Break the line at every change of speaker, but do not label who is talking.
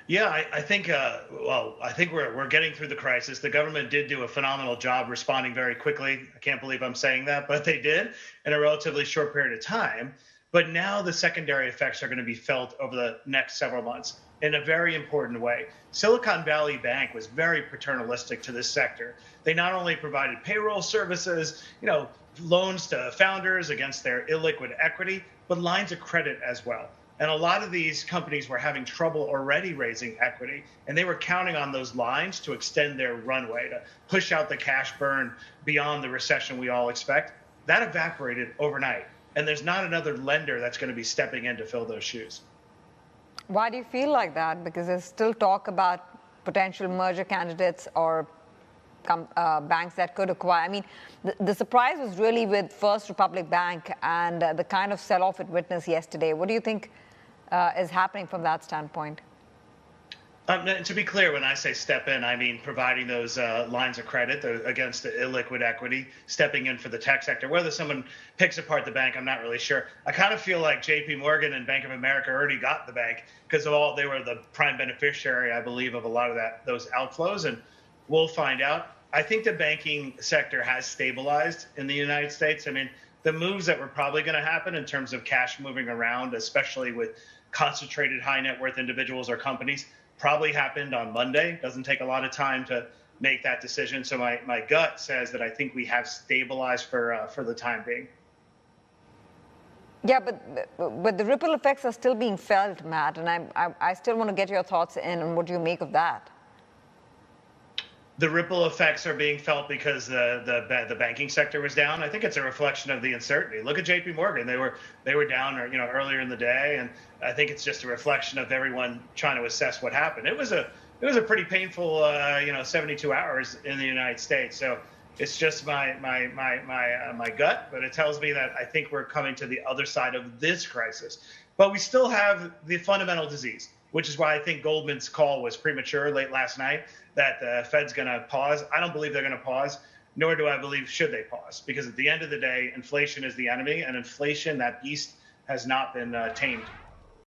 Yeah, I think, I think we're getting through the crisis. The government did do a phenomenal job responding very quickly. I can't believe I'm saying that, but they did in a relatively short period of time. But now the secondary effects are going to be felt over the next several months in a very important way. Silicon Valley Bank was very paternalistic to this sector. They not only provided payroll services, loans to founders against their illiquid equity, but lines of credit as well. And a lot of these companies were having trouble already raising equity, and they were counting on those lines to extend their runway, to push out the cash burn beyond the recession we all expect. That evaporated overnight, and there's not another lender that's going to be stepping in to fill those shoes.
Why do you feel like that? Because there's still talk about potential merger candidates or banks that could acquire. I mean, the surprise was really with First Republic Bank and the kind of sell-off it witnessed yesterday. What do you think is happening from that standpoint?
To be clear, when I say step in, I mean providing those lines of credit against the illiquid equity, stepping in for the tech sector. Whether someone picks apart the bank, I'm not really sure. I kind of feel like JP Morgan and Bank of America already got the bank because they were the prime beneficiary, I believe, of a lot of those outflows, and we'll find out. I think the banking sector has stabilized in the United States. I mean, the moves that were probably going to happen in terms of cash moving around, especially with concentrated high net worth individuals or companies, probably happened on Monday. Doesn't take a lot of time to make that decision. So my gut says that I think we have stabilized for the time being.
Yeah, but the ripple effects are still being felt, Matt, and I still want to get your thoughts in on what you make of that.
The ripple effects are being felt because the banking sector was down. I think it's a reflection of the uncertainty. Look at JP Morgan; they were down, earlier in the day, and I think it's just a reflection of everyone trying to assess what happened. It was a pretty painful 72 hours in the United States. So it's just my gut, but it tells me that I think we're coming to the other side of this crisis. But we still have the fundamental disease, which is why I think Goldman's call was premature late last night, that the Fed's going to pause. I don't believe they're going to pause, nor do I believe should they pause, because at the end of the day, inflation is the enemy, and inflation, that beast, has not been tamed.